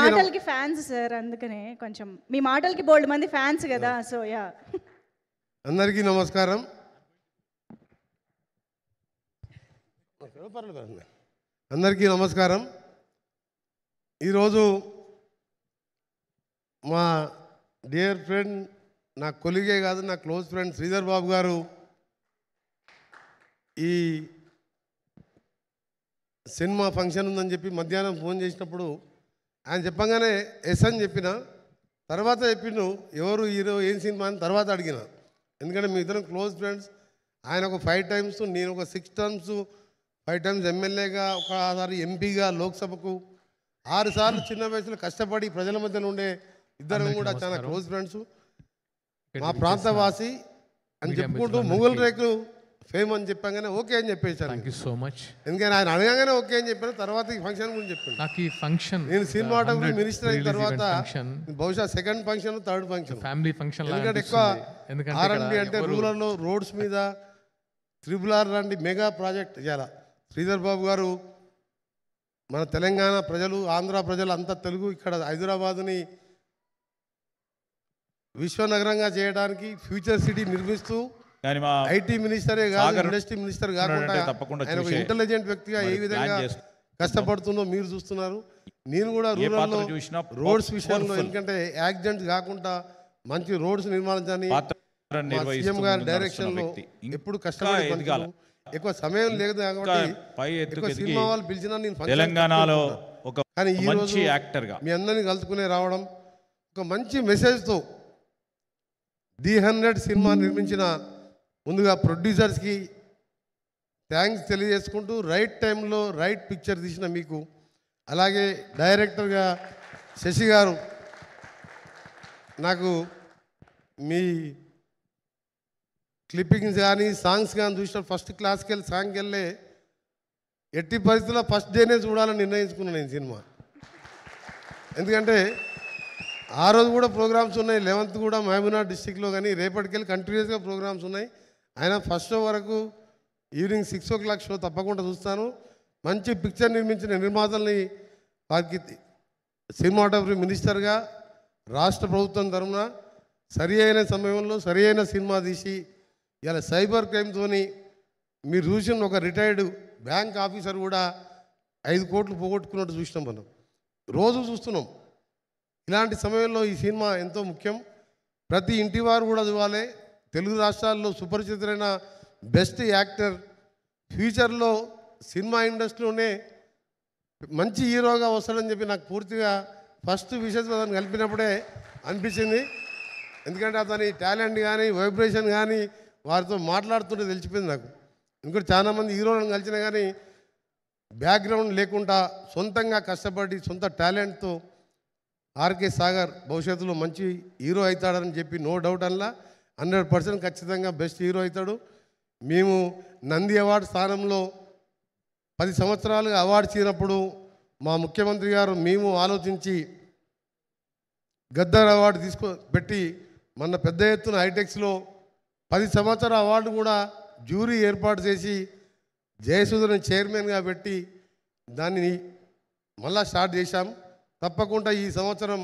మాటలకి fans sir, అందుకనే కొంచెం మీ మాటలకి బోల్డ్ మంది ఫ్యాన్స్ కదా, సో యా. అందరికీ నమస్కారం. అందరికీ నమస్కారం. ఈరోజు మా డియర్ ఫ్రెండ్, నా కొలీగే కాదు, నా క్లోజ్ ఫ్రెండ్ శ్రీధర్ బాబు గారు ఈ సినిమా ఫంక్షన్ ఉందని చెప్పి మధ్యాహ్నం ఫోన్ చేసినప్పుడు ఆయన చెప్పగానే ఎస్ అని చెప్పిన. తర్వాత చెప్పిండు ఎవరు హీరో ఏం సినిమా అని తర్వాత అడిగిన. ఎందుకంటే మీ ఇద్దరం క్లోజ్ ఫ్రెండ్స్. ఆయన ఒక 5 times, నేను ఒక 6 times, 5 times ఎమ్మెల్యేగా, ఒకసారి ఎంపీగా లోక్సభకు, 6 సార్లు చిన్న వయసులో కష్టపడి ప్రజల మధ్యలో ఉండే ఇద్దరం కూడా చాలా క్లోజ్ ఫ్రెండ్స్. మా ప్రాంతవాసి అని చెప్పుకుంటూ ముగుల్ రేకులు ఫేమ్ అని చెప్పగానే ఓకే అని చెప్పేశాను. Thank you so much. ఎందుకంటే ఆయన అడగగానే ఓకే అని చెప్పాను. తర్వాత ఈ ఫంక్షన్ గురించి చెప్పాను. నాకు ఈ ఫంక్షన్ నేను సినిమాటోగ్రఫీ మినిస్టర్ అయిన తర్వాత బహుశా 2nd function 3rd function family function. ఎందుకంటే ఎక్కువ R&D అంటే రూరల్లో రోడ్స్ మీద RRR లాంటి మెగా ప్రాజెక్ట్ చేయాలి. శ్రీధర్ బాబు గారు మన తెలంగాణ ప్రజలు, ఆంధ్ర ప్రజలు అంతా తెలుగు, ఇక్కడ హైదరాబాదుని విశ్వనగరంగా చేయడానికి ఫ్యూచర్ సిటీ నిర్మిస్తూ ఐటీ మినిస్టరే కాదు, ఇండస్ట్రీ మినిస్టర్ కాకుండా ఆయన ఒక ఇంటెలిజెంట్ వ్యక్తిగా ఏ విధంగా కష్టపడుతుందో మీరు చూస్తున్నారు. నేను కూడా రూరల్లో రోడ్స్ విషయంలో, ఎందుకంటే యాక్సిడెంట్స్ కాకుండా మంచి రోడ్స్ నిర్మాణాన్ని సీఎం గారి డైరెక్షన్లో ఎప్పుడు కష్టపడి, ఎక్కువ సమయం లేదు కాబట్టి ఎక్కువ సినిమా వాళ్ళు పిలిచినా నేను తెలంగాణలో కానీ ఈ రోజు యాక్టర్గా మీ అందరినీ కలుసుకునే రావడం, ఒక మంచి మెసేజ్తో D100 సినిమా నిర్మించిన ముందుగా ప్రొడ్యూసర్స్కి థ్యాంక్స్ తెలియజేసుకుంటూ, రైట్ టైంలో రైట్ పిక్చర్ తీసిన మీకు, అలాగే డైరెక్టర్గా శశి గారు, నాకు మీ క్లిప్పింగ్స్ కానీ సాంగ్స్ కానీ చూసిన ఫస్ట్ క్లాస్కి వెళ్ళి సాంగ్కి వెళ్ళే ఎట్టి పరిస్థితుల్లో ఫస్ట్ డేనే చూడాలని నిర్ణయించుకున్నాను నేను సినిమా. ఎందుకంటే ఆ రోజు కూడా ప్రోగ్రామ్స్ ఉన్నాయి, 11th కూడా మహబూబ్నగర్ డిస్టిక్లో, కానీ రేపటికెళ్ళి కంటిన్యూస్గా ప్రోగ్రామ్స్ ఉన్నాయి. అయినా ఫస్ట్ షో వరకు ఈవినింగ్ 6 o'clock షో తప్పకుండా చూస్తాను. మంచి పిక్చర్ నిర్మించిన నిర్మాతల్ని, వారికి సినిమాటోగ్రఫీ మినిస్టర్గా రాష్ట్ర ప్రభుత్వం తరఫున సరి అయిన సమయంలో సరి అయిన సినిమా తీసి, ఇలా సైబర్ క్రైమ్తోని మీరు చూసిన ఒక రిటైర్డ్ బ్యాంక్ ఆఫీసర్ కూడా 5 కోట్లు పోగొట్టుకున్నట్టు చూసినాం. మనం రోజు చూస్తున్నాం. ఇలాంటి సమయంలో ఈ సినిమా ఎంతో ముఖ్యం. ప్రతి ఇంటి వారు కూడా చూడాలి. తెలుగు రాష్ట్రాల్లో సుపరిచితులైన బెస్ట్ యాక్టర్, ఫ్యూచర్లో సినిమా ఇండస్ట్రీలోనే మంచి హీరోగా వస్తాడని చెప్పి నాకు పూర్తిగా ఫస్ట్ విశ్వాసం కలిపినప్పుడే అనిపించింది. ఎందుకంటే అతని టాలెంట్ కానీ, వైబ్రేషన్ కానీ, వారితో మాట్లాడుతుంటే తెలిసిపోయింది నాకు. ఇంకోటి చాలామంది హీరోలను కలిసినా కానీ బ్యాక్గ్రౌండ్ లేకుండా సొంతంగా కష్టపడి సొంత టాలెంట్తో ఆర్కే సాగర్ భవిష్యత్తులో మంచి హీరో అవుతాడని చెప్పి నో డౌట్ అలా 100% ఖచ్చితంగా బెస్ట్ హీరో అవుతాడు. మేము నంది అవార్డు స్థానంలో 10 సంవత్సరాలుగా అవార్డు ఇచ్చినప్పుడు మా ముఖ్యమంత్రి గారు మేము ఆలోచించి గద్దర్ అవార్డు పెట్టి మొన్న పెద్ద ఎత్తున హైటెక్స్లో 10 సంవత్సరాల అవార్డు కూడా జ్యూరీ ఏర్పాటు చేసి జయసుధని చైర్మన్గా పెట్టి దాన్ని మళ్ళా స్టార్ట్ చేశాం. తప్పకుండా ఈ సంవత్సరం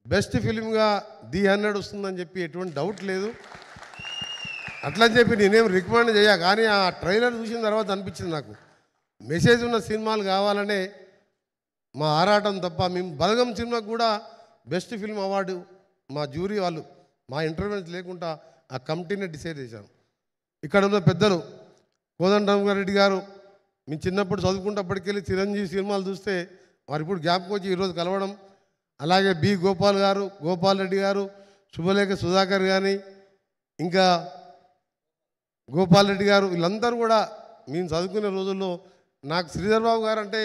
బెస్ట్ ఫిలింగా D100 వస్తుందని చెప్పి ఎటువంటి డౌట్ లేదు. అట్లని చెప్పి నేనేం రికమెండ్ చేయ, కానీ ఆ ట్రైలర్ చూసిన తర్వాత అనిపించింది నాకు మెసేజ్ ఉన్న సినిమాలు కావాలనే మా ఆరాటం తప్ప. మేము బలగం సినిమాకు కూడా బెస్ట్ ఫిల్మ్ అవార్డు మా జ్యూరీ వాళ్ళు మా ఇంటర్వ్యూస్ లేకుండా ఆ కమిటీని డిసైడ్ చేశాం. ఇక్కడ ఉన్న పెద్దలు కోదండరామిరెడ్డి గారు, మేము చిన్నప్పుడు చదువుకున్నప్పటికెళ్ళి చిరంజీవి సినిమాలు చూస్తే వారు ఇప్పుడు జ్ఞాపకం వచ్చి ఈరోజు కలవడం, అలాగే బి గోపాల్ గారు, గోపాల్ రెడ్డి గారు, శుభలేఖ సుధాకర్ కానీ, ఇంకా గోపాల్ రెడ్డి గారు, వీళ్ళందరూ కూడా మేము చదువుకునే రోజుల్లో నాకు శ్రీధర్ బాబు గారు అంటే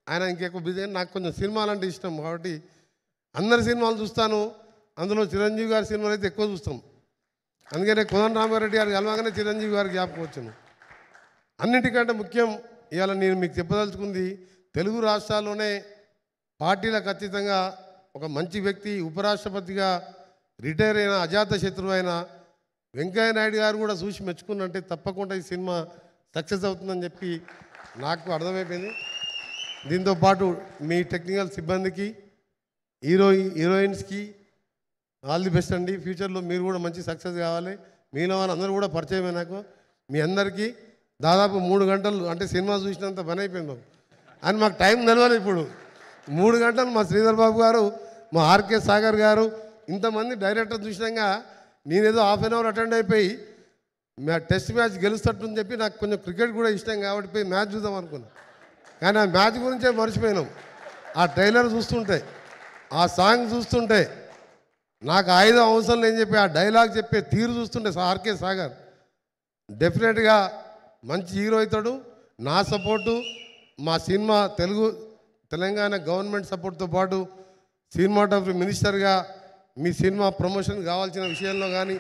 ఆయన ఇంకెక్కువ బిజీ, నాకు కొంచెం సినిమాలు అంటే ఇష్టం కాబట్టి అందరి సినిమాలు చూస్తాను. అందులో చిరంజీవి గారి సినిమాలు అయితే ఎక్కువ చూస్తాం. అందుకనే కోదండరామిరెడ్డి గారు కలవగానే చిరంజీవి గారికి జ్ఞాపకం వచ్చాను. అన్నిటికంటే ముఖ్యం ఇవాళ నేను మీకు చెప్పదలుచుకుంది, తెలుగు రాష్ట్రాల్లోనే పార్టీలకు అతీతంగా ఒక మంచి వ్యక్తి, ఉపరాష్ట్రపతిగా రిటైర్ అయిన అజాత శత్రువు అయిన వెంకయ్య నాయుడు గారు కూడా చూసి మెచ్చుకున్నంటే తప్పకుండా ఈ సినిమా సక్సెస్ అవుతుందని చెప్పి నాకు అర్థమైపోయింది. దీంతోపాటు మీ టెక్నికల్ సిబ్బందికి, హీరోయిన్స్కి ఆల్ ది బెస్ట్ అండి. ఫ్యూచర్లో మీరు కూడా మంచి సక్సెస్ కావాలి. మిగిలిన వాళ్ళందరూ కూడా పరిచయమే నాకు. మీ అందరికీ దాదాపు 3 గంటలు అంటే సినిమా చూసినంత పని అయిపోయింది మాకు. అని మాకు టైం నిలవాలి. ఇప్పుడు 3 గంటలు మా శ్రీధర్ బాబు గారు, మా ఆర్కే సాగర్ గారు, ఇంతమంది డైరెక్టర్ చూసినాక నేనేదో హాఫ్ అన్ అవర్ అటెండ్ అయిపోయి టెస్ట్ మ్యాచ్ గెలుస్తట్టు చెప్పి నాకు కొంచెం క్రికెట్ కూడా ఇష్టం కాబట్టి పోయి మ్యాచ్ చూద్దాం అనుకున్నాను. కానీ ఆ మ్యాచ్ గురించే మర్చిపోయినాం. ఆ ట్రైలర్ చూస్తుంటే, ఆ సాంగ్ చూస్తుంటే, నాకు ఆయుధం అవసరం లేని చెప్పి ఆ డైలాగ్ చెప్పే తీరు చూస్తుంటే ఆర్కే సాగర్ డెఫినెట్గా మంచి హీరో అవుతాడు. నా సపోర్టు, మా సినిమా తెలంగాణ గవర్నమెంట్ సపోర్ట్తో పాటు సినిమాటోగ్రఫీ మినిస్టర్గా మీ సినిమా ప్రమోషన్ కావాల్సిన విషయంలో కానీ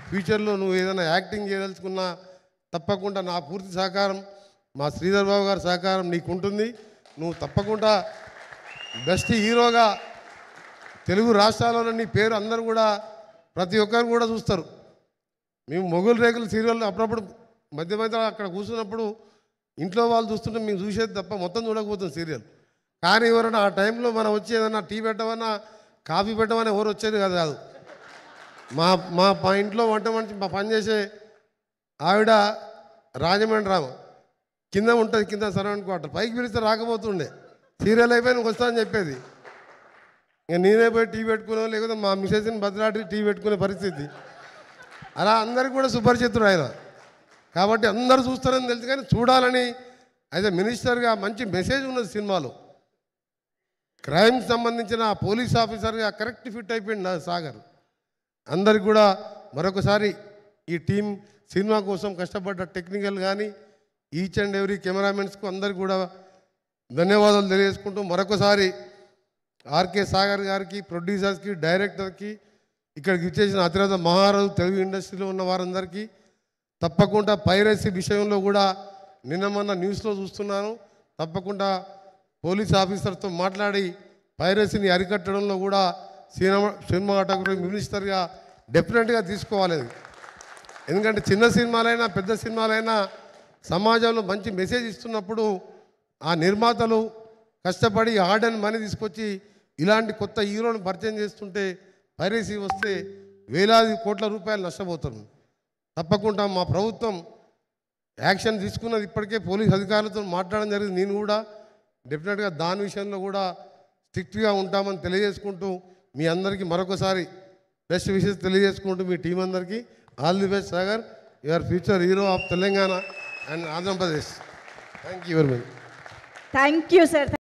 ఫ్యూచర్లో నువ్వు ఏదైనా యాక్టింగ్ చేయదలుచుకున్నా తప్పకుండా నా పూర్తి సహకారం, మా శ్రీధర్ బాబు గారి సహకారం నీకు ఉంటుంది. నువ్వు తప్పకుండా బెస్ట్ హీరోగా తెలుగు రాష్ట్రాలలో నీ పేరు అందరూ కూడా ప్రతి ఒక్కరు కూడా చూస్తారు. మేము మొగులు రేకులు సీరియల్ అప్పుడప్పుడు మధ్య మధ్య అక్కడ కూర్చున్నప్పుడు ఇంట్లో వాళ్ళు చూస్తుంటే మేము చూసేది తప్ప మొత్తం చూడకపోతుంది సీరియల్. కానీ ఎవరైనా ఆ టైంలో మనం వచ్చి ఏదన్నా టీ పెట్టమన్నా కాఫీ పెట్టమని ఎవరు వచ్చేది కాదు. మా ఇంట్లో వంట మనిషి మా పనిచేసే ఆవిడ రాజమండ్రి రామ కింద ఉంటుంది, కింద సరౌండ్ క్వార్టర్, పైకి పిలిస్తే రాకపోతుండే. సీరియల్ అయిపోయి నువ్వు వస్తా అని చెప్పేది. ఇక నేనే పోయి టీ పెట్టుకునే, లేకపోతే మా మిసెస్ని బదిలాడి టీ పెట్టుకునే పరిస్థితి. అలా అందరికీ కూడా సుపరిచితుడు ఆయన. కాబట్టి అందరూ చూస్తారని తెలుసు, కానీ చూడాలని అయితే మినిస్టర్గా మంచి మెసేజ్ ఉన్నది సినిమాలో. క్రైమ్కి సంబంధించిన పోలీస్ ఆఫీసర్గా కరెక్ట్ ఫిట్ అయిపోయింది నా సాగర్. అందరికి కూడా మరొకసారి ఈ టీం సినిమా కోసం కష్టపడ్డ టెక్నికల్ కానీ ఈచ్ అండ్ ఎవ్రీ కెమెరామెన్స్కు అందరికి కూడా ధన్యవాదాలు తెలియజేసుకుంటూ మరొకసారి ఆర్కే సాగర్ గారికి, ప్రొడ్యూసర్స్కి, డైరెక్టర్కి, ఇక్కడికి ఇచ్చేసిన అతిరథ మహారాజు తెలుగు ఇండస్ట్రీలో ఉన్న వారందరికీ, తప్పకుండా పైరసీ విషయంలో కూడా నిన్న మొన్న న్యూస్లో చూస్తున్నాను, తప్పకుండా పోలీస్ ఆఫీసర్తో మాట్లాడి పైరసీని అరికట్టడంలో కూడా సినిమాటోగ్రఫీ మినిస్టర్గా డెఫినెట్గా తీసుకోవాలి. ఎందుకంటే చిన్న సినిమాలైనా పెద్ద సినిమాలైనా సమాజంలో మంచి మెసేజ్ ఇస్తున్నప్పుడు ఆ నిర్మాతలు కష్టపడి హార్డ్ అండ్ మనీ తీసుకొచ్చి ఇలాంటి కొత్త హీరోని పరిచయం చేస్తుంటే పైరసీ వస్తే వేలాది కోట్ల రూపాయలు నష్టపోతారు. తప్పకుండా మా ప్రభుత్వం యాక్షన్ తీసుకున్నది. ఇప్పటికే పోలీస్ అధికారులతో మాట్లాడడం జరిగింది. నేను కూడా డెఫినెట్గా దాని విషయంలో కూడా స్ట్రిక్ట్గా ఉంటామని తెలియజేసుకుంటూ మీ అందరికీ మరొకసారి బెస్ట్ విషెస్ తెలియజేసుకుంటూ మీ టీం అందరికీ all the best Sagar. Your future hero of Telangana and Andhra Pradesh. Thank you very much. Thank you sir.